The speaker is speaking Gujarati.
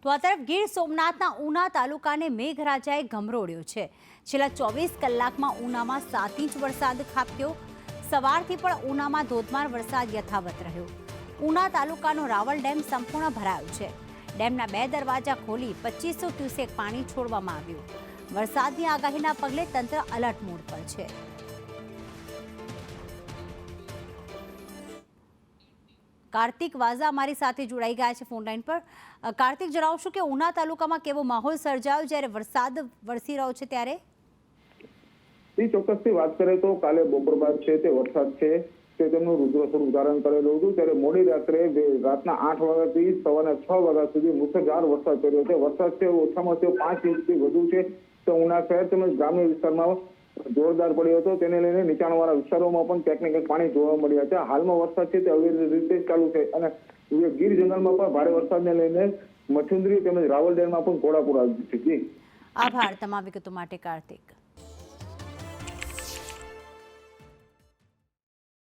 તો આ તરફ ગીર સોમનાથના ઉના તાલુકાને મેઘરાજાએ ગમરોડ્યો છે। છેલ્લા 24 કલાકમાં ઉનામાં 7 ઇંચ વરસાદ ખાબક્યો। સવારથી પણ ઉનામાં ધોધમાર વરસાદ યથાવત રહ્યો। ઉના તાલુકાનો રાવલ ડેમ સંપૂર્ણ ભરાયો છે। ડેમના 2 દરવાજા ખોલી 2500 ક્યુસેક પાણી છોડવામાં આવ્યું। વરસાદની આગાહીના પગલે તંત્ર એલર્ટ મોડ પર છે। કાર્તિક વાઝા અમારી સાથે જોડાઈ ગયા છે ફોન લાઈન પર। કાર્તિક, જણાવશો કે ઉના તાલુકામાં કેવો માહોલ સર્જાયો જ્યારે વરસાદ વરસી રહ્યો છે ત્યારે? ચોક્કસથી વાત કરીએ તો કાલે બપોર બાદ છે તે વરસાદ છે તે તેમનું રુદ્ર સ્વરૂપ ધારણ કરેલું હતું। ત્યારે મોડી રાત્રે રાતના 8 વાગ્યાથી સવારના 6 વાગ્યા સુધી મુસળધાર વરસાદ પડ્યો છે। વરસાદ છે ઓછામાં ઓછો 5 ઇંચથી વધુ છે તો ઉના શહેર તેમજ ગ્રામ્ય વિસ્તારમાં જોરદાર પડ્યો હતો। તેને લઈને નીચાણવાળા વિસ્તારોમાં પણ ક્યાંક ને ક્યાંક પાણી જોવા મળ્યા છે। હાલમાં વરસાદ છે તે અવિરત રીતે ચાલુ છે અને ગીર જંગલમાં પણ ભારે વરસાદને લઈને મઠુંદરી તેમજ રાવલ ડેમમાં પણ ઘોડાપુર આવ્યું છે। આભાર તમામ વિગતો માટે કાર્તિક।